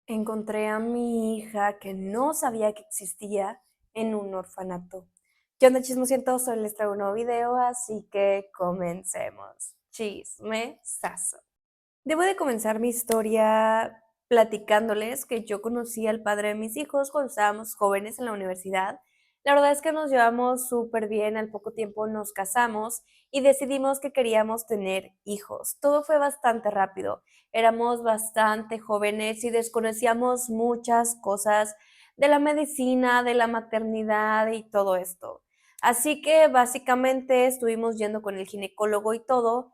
Encontré a mi hija que no sabía que existía en un orfanato. ¿Qué onda, chismosientos? Hoy les traigo un nuevo video, así que comencemos. Chismesazo. Debo de comenzar mi historia platicándoles que yo conocí al padre de mis hijos cuando estábamos jóvenes en la universidad. La verdad es que nos llevamos súper bien, al poco tiempo nos casamos y decidimos que queríamos tener hijos. Todo fue bastante rápido, éramos bastante jóvenes y desconocíamos muchas cosas de la medicina, de la maternidad y todo esto. Así que básicamente estuvimos yendo con el ginecólogo y todo,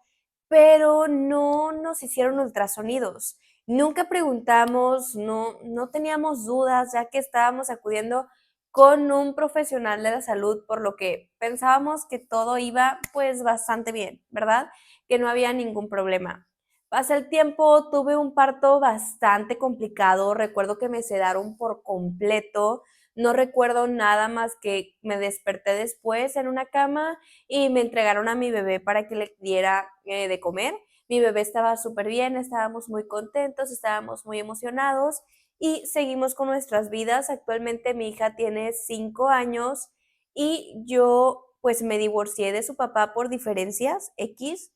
pero no nos hicieron ultrasonidos. Nunca preguntamos, no teníamos dudas, ya que estábamos acudiendo con un profesional de la salud, por lo que pensábamos que todo iba pues bastante bien, ¿verdad? Que no había ningún problema. Pasa el tiempo, tuve un parto bastante complicado, recuerdo que me sedaron por completo, no recuerdo nada más que me desperté después en una cama y me entregaron a mi bebé para que le diera de comer. Mi bebé estaba súper bien, estábamos muy contentos, estábamos muy emocionados y seguimos con nuestras vidas. Actualmente mi hija tiene 5 años y yo pues me divorcié de su papá por diferencias X,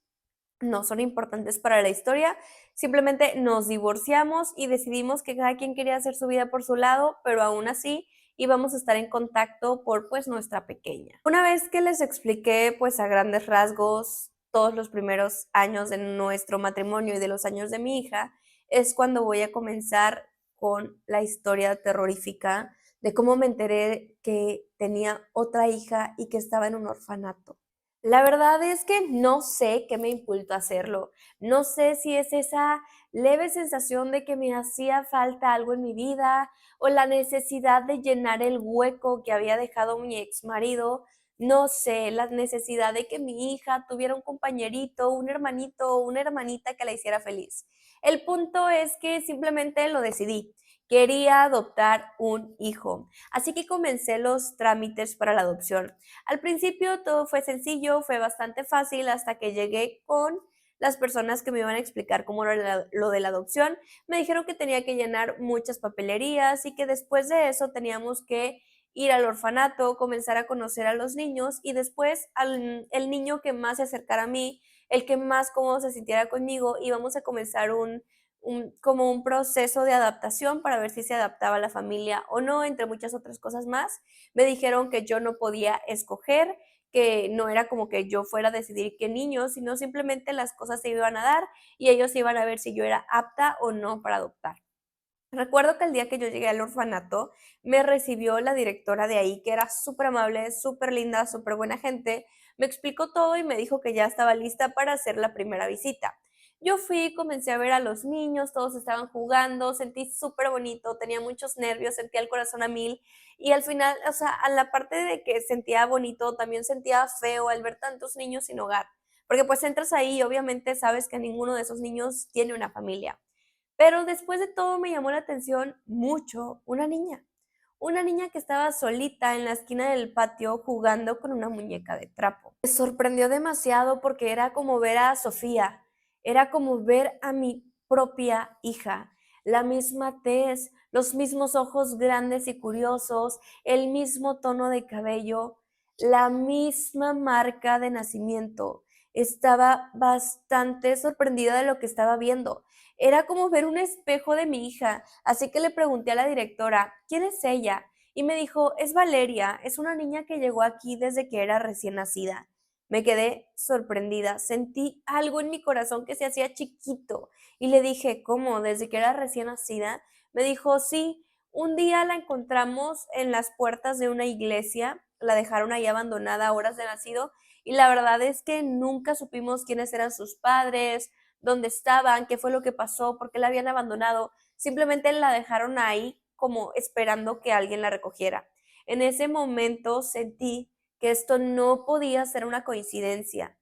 no son importantes para la historia, simplemente nos divorciamos y decidimos que cada quien quería hacer su vida por su lado, pero aún así íbamos a estar en contacto por pues nuestra pequeña. Una vez que les expliqué pues a grandes rasgos todos los primeros años de nuestro matrimonio y de los años de mi hija, es cuando voy a comenzar con la historia terrorífica de cómo me enteré que tenía otra hija y que estaba en un orfanato. La verdad es que no sé qué me impulsó a hacerlo. No sé si es esa leve sensación de que me hacía falta algo en mi vida o la necesidad de llenar el hueco que había dejado mi ex marido. No sé, la necesidad de que mi hija tuviera un compañerito, un hermanito o una hermanita que la hiciera feliz. El punto es que simplemente lo decidí. Quería adoptar un hijo. Así que comencé los trámites para la adopción. Al principio todo fue sencillo, fue bastante fácil hasta que llegué con las personas que me iban a explicar cómo era lo de la adopción. Me dijeron que tenía que llenar muchas papelerías y que después de eso teníamos que ir al orfanato, comenzar a conocer a los niños y después el niño que más se acercara a mí, el que más cómodo se sintiera conmigo, íbamos a comenzar como un proceso de adaptación para ver si se adaptaba a la familia o no, entre muchas otras cosas más. Me dijeron que yo no podía escoger, que no era como que yo fuera a decidir qué niño, sino simplemente las cosas se iban a dar y ellos iban a ver si yo era apta o no para adoptar. Recuerdo que el día que yo llegué al orfanato, me recibió la directora de ahí, que era súper amable, súper linda, súper buena gente. Me explicó todo y me dijo que ya estaba lista para hacer la primera visita. Yo fui, comencé a ver a los niños, todos estaban jugando, sentí súper bonito, tenía muchos nervios, sentía el corazón a mil y al final, o sea, a la parte de que sentía bonito, también sentía feo al ver tantos niños sin hogar, porque pues entras ahí y obviamente sabes que ninguno de esos niños tiene una familia. Pero después de todo me llamó la atención mucho una niña que estaba solita en la esquina del patio jugando con una muñeca de trapo. Me sorprendió demasiado porque era como ver a Sofía, era como ver a mi propia hija, la misma tez, los mismos ojos grandes y curiosos, el mismo tono de cabello, la misma marca de nacimiento. Estaba bastante sorprendida de lo que estaba viendo. Era como ver un espejo de mi hija, así que le pregunté a la directora, ¿quién es ella? Y me dijo, es Valeria, es una niña que llegó aquí desde que era recién nacida. Me quedé sorprendida, sentí algo en mi corazón que se hacía chiquito y le dije, ¿cómo? ¿Desde que era recién nacida? Me dijo, sí, un día la encontramos en las puertas de una iglesia, la dejaron ahí abandonada a horas de nacido y la verdad es que nunca supimos quiénes eran sus padres, dónde estaban, qué fue lo que pasó, por qué la habían abandonado. Simplemente la dejaron ahí como esperando que alguien la recogiera. En ese momento sentí que esto no podía ser una coincidencia.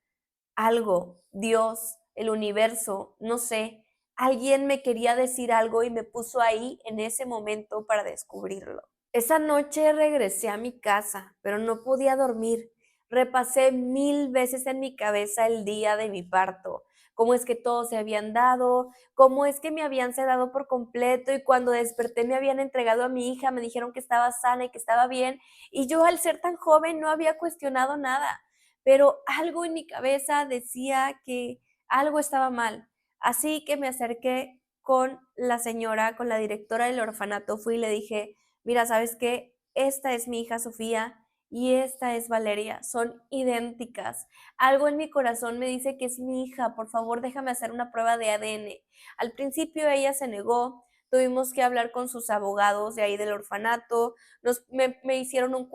Algo, Dios, el universo, no sé, alguien me quería decir algo y me puso ahí en ese momento para descubrirlo. Esa noche regresé a mi casa, pero no podía dormir. Repasé 1000 veces en mi cabeza el día de mi parto. cómo es que todos se habían dado, cómo es que me habían sedado por completo y cuando desperté me habían entregado a mi hija, me dijeron que estaba sana y que estaba bien, y yo al ser tan joven no había cuestionado nada, pero algo en mi cabeza decía que algo estaba mal. Así que me acerqué con la señora, con la directora del orfanato, fui y le dije, mira, ¿sabes qué? Esta es mi hija Sofía y esta es Valeria, son idénticas. Algo en mi corazón me dice que es mi hija, por favor déjame hacer una prueba de ADN. Al principio ella se negó, tuvimos que hablar con sus abogados de ahí del orfanato, me hicieron un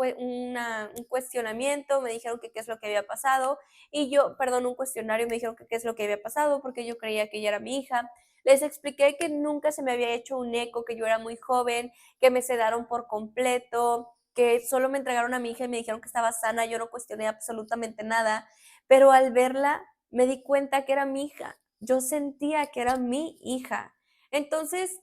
cuestionamiento, me dijeron que qué es lo que había pasado, y yo, perdón, un cuestionario, me dijeron que qué es lo que había pasado, porque yo creía que ella era mi hija. Les expliqué que nunca se me había hecho un eco, que yo era muy joven, que me sedaron por completo, que solo me entregaron a mi hija y me dijeron que estaba sana, yo no cuestioné absolutamente nada, pero al verla me di cuenta que era mi hija, yo sentía que era mi hija. Entonces,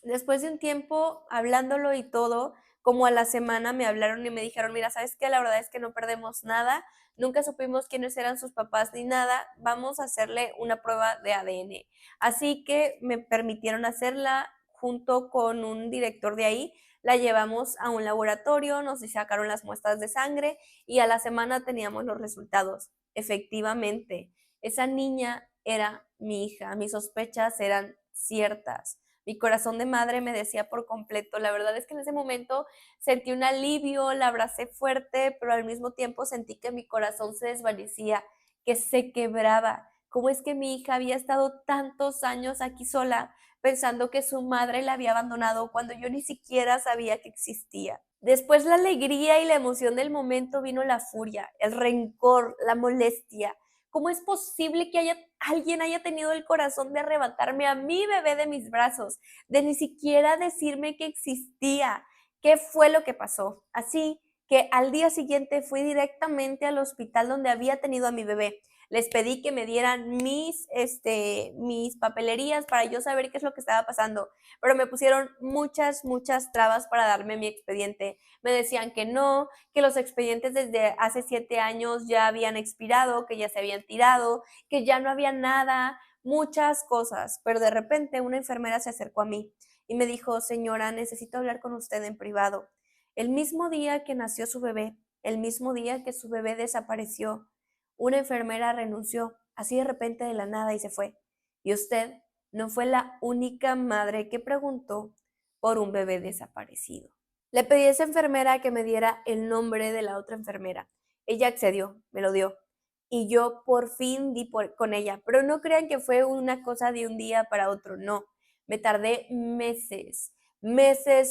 después de un tiempo hablándolo y todo, como a la semana me hablaron y me dijeron, mira, ¿sabes qué? La verdad es que no perdemos nada, nunca supimos quiénes eran sus papás ni nada, vamos a hacerle una prueba de ADN. Así que me permitieron hacerla junto con un director de ahí, la llevamos a un laboratorio, nos sacaron las muestras de sangre y a la semana teníamos los resultados. Efectivamente, esa niña era mi hija, mis sospechas eran ciertas. Mi corazón de madre me decía por completo. La verdad es que en ese momento sentí un alivio, la abracé fuerte, pero al mismo tiempo sentí que mi corazón se desvanecía, que se quebraba. ¿Cómo es que mi hija había estado tantos años aquí sola, pensando que su madre la había abandonado cuando yo ni siquiera sabía que existía? Después la alegría y la emoción del momento vino la furia, el rencor, la molestia. ¿Cómo es posible que alguien haya tenido el corazón de arrebatarme a mi bebé de mis brazos, de ni siquiera decirme que existía? ¿Qué fue lo que pasó? Así que al día siguiente fui directamente al hospital donde había tenido a mi bebé. Les pedí que me dieran mis papelerías para yo saber qué es lo que estaba pasando, pero me pusieron muchas trabas para darme mi expediente. Me decían que no, que los expedientes desde hace 7 años ya habían expirado, que ya se habían tirado, que ya no había nada, muchas cosas. Pero de repente una enfermera se acercó a mí y me dijo, señora, necesito hablar con usted en privado. El mismo día que nació su bebé, el mismo día que su bebé desapareció, una enfermera renunció así de repente de la nada y se fue. Y usted no fue la única madre que preguntó por un bebé desaparecido. Le pedí a esa enfermera que me diera el nombre de la otra enfermera. Ella accedió, me lo dio. Y yo por fin con ella. Pero no crean que fue una cosa de un día para otro, no. Me tardé meses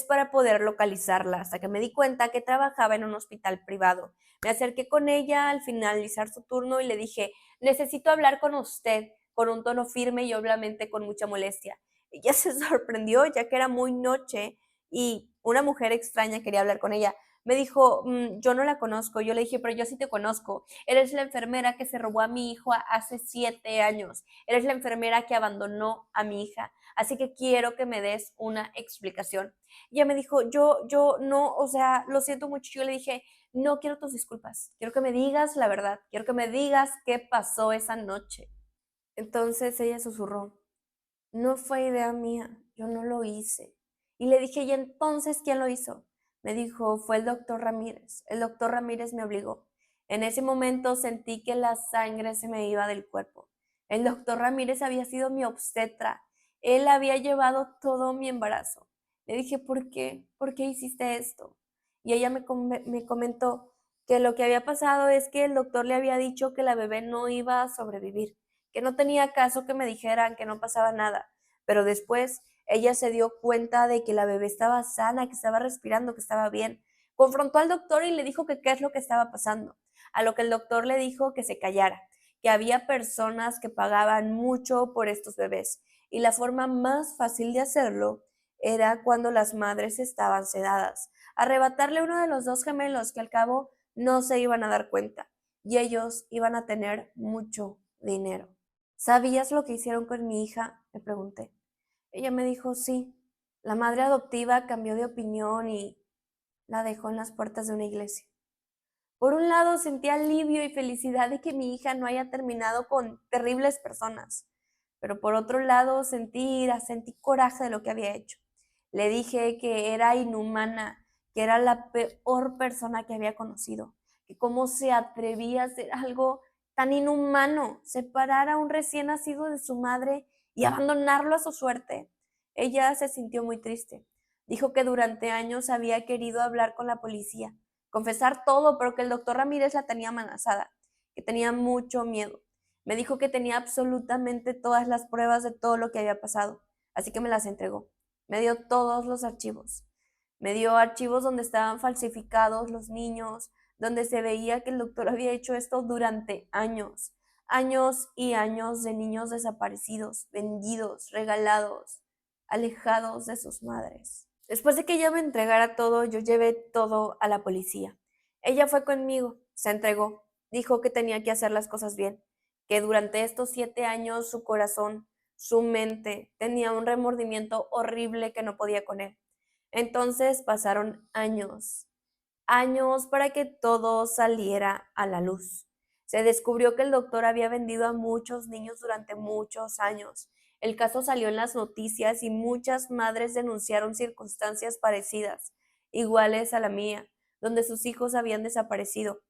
para poder localizarla, hasta que me di cuenta que trabajaba en un hospital privado. Me acerqué con ella al finalizar su turno y le dije, necesito hablar con usted, con un tono firme y obviamente con mucha molestia. Ella se sorprendió ya que era muy noche y una mujer extraña quería hablar con ella. Me dijo, yo no la conozco. Yo le dije, pero yo sí te conozco. Eres la enfermera que se robó a mi hijo hace 7 años. Eres la enfermera que abandonó a mi hija. Así que quiero que me des una explicación. Y ella me dijo, yo no, o sea, lo siento mucho. Yo le dije, no quiero tus disculpas. Quiero que me digas la verdad. Quiero que me digas qué pasó esa noche. Entonces ella susurró, no fue idea mía, yo no lo hice. Y le dije, ¿y entonces quién lo hizo? Me dijo, fue el doctor Ramírez. El doctor Ramírez me obligó. En ese momento sentí que la sangre se me iba del cuerpo. El doctor Ramírez había sido mi obstetra. Él había llevado todo mi embarazo. Le dije, ¿por qué? ¿Por qué hiciste esto? Y ella me comentó que lo que había pasado es que el doctor le había dicho que la bebé no iba a sobrevivir, que no tenía caso que me dijeran que no pasaba nada, pero después ella se dio cuenta de que la bebé estaba sana, que estaba respirando, que estaba bien. Confrontó al doctor y le dijo que qué es lo que estaba pasando, a lo que el doctor le dijo que se callara, que había personas que pagaban mucho por estos bebés y la forma más fácil de hacerlo era cuando las madres estaban sedadas, arrebatarle uno de los dos gemelos que al cabo no se iban a dar cuenta y ellos iban a tener mucho dinero. ¿Sabías lo que hicieron con mi hija? Le pregunté. Ella me dijo, sí. La madre adoptiva cambió de opinión y la dejó en las puertas de una iglesia. Por un lado, sentí alivio y felicidad de que mi hija no haya terminado con terribles personas, pero por otro lado, sentí coraje de lo que había hecho. Le dije que era inhumana, que era la peor persona que había conocido, que cómo se atrevía a hacer algo tan inhumano, separar a un recién nacido de su madre y abandonarlo a su suerte. Ella se sintió muy triste. Dijo que durante años había querido hablar con la policía, confesar todo, pero que el doctor Ramírez la tenía amenazada, que tenía mucho miedo. Me dijo que tenía absolutamente todas las pruebas de todo lo que había pasado, así que me las entregó. Me dio todos los archivos. Me dio archivos donde estaban falsificados los niños, donde se veía que el doctor había hecho esto durante años, años y años de niños desaparecidos, vendidos, regalados, alejados de sus madres. Después de que ella me entregara todo, yo llevé todo a la policía. Ella fue conmigo, se entregó, dijo que tenía que hacer las cosas bien, que durante estos 7 años su corazón, su mente, tenía un remordimiento horrible que no podía con él. Entonces pasaron años, años para que todo saliera a la luz. Se descubrió que el doctor había vendido a muchos niños durante muchos años. El caso salió en las noticias y muchas madres denunciaron circunstancias parecidas, iguales a la mía, donde sus hijos habían desaparecido.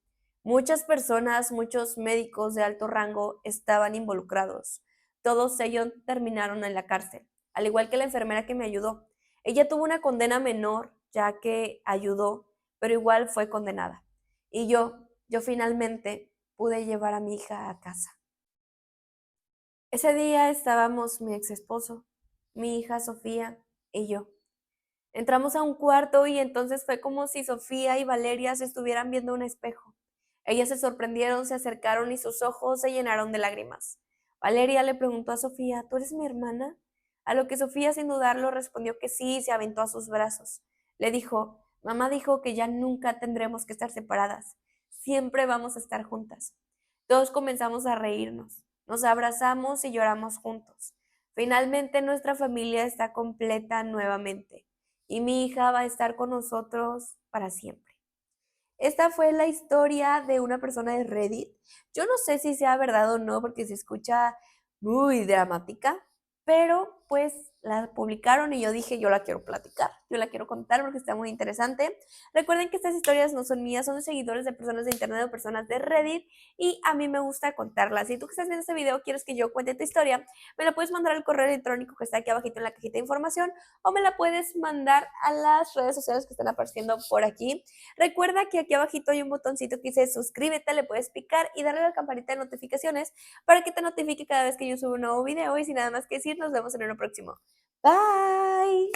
Muchas personas, muchos médicos de alto rango estaban involucrados. Todos ellos terminaron en la cárcel, al igual que la enfermera que me ayudó. Ella tuvo una condena menor, ya que ayudó, pero igual fue condenada. Y yo finalmente pude llevar a mi hija a casa. Ese día estábamos mi ex esposo, mi hija Sofía y yo. Entramos a un cuarto y entonces fue como si Sofía y Valeria se estuvieran viendo un espejo. Ellas se sorprendieron, se acercaron y sus ojos se llenaron de lágrimas. Valeria le preguntó a Sofía, ¿tú eres mi hermana? A lo que Sofía sin dudarlo respondió que sí y se aventó a sus brazos. Le dijo, mamá dijo que ya nunca tendremos que estar separadas. Siempre vamos a estar juntas. Todos comenzamos a reírnos. Nos abrazamos y lloramos juntos. Finalmente nuestra familia está completa nuevamente y mi hija va a estar con nosotros para siempre. Esta fue la historia de una persona de Reddit. Yo no sé si sea verdad o no porque se escucha muy dramática, pero pues la publicaron y yo dije, yo la quiero platicar, yo la quiero contar porque está muy interesante. Recuerden que estas historias no son mías, son de seguidores de personas de internet o personas de Reddit y a mí me gusta contarlas. Si tú que estás viendo este video quieres que yo cuente tu historia, me la puedes mandar al correo electrónico que está aquí abajito en la cajita de información o me la puedes mandar a las redes sociales que están apareciendo por aquí. Recuerda que aquí abajito hay un botoncito que dice suscríbete, le puedes picar y darle a la campanita de notificaciones para que te notifique cada vez que yo subo un nuevo video y sin nada más que decir, nos vemos en uno próximo. Bye.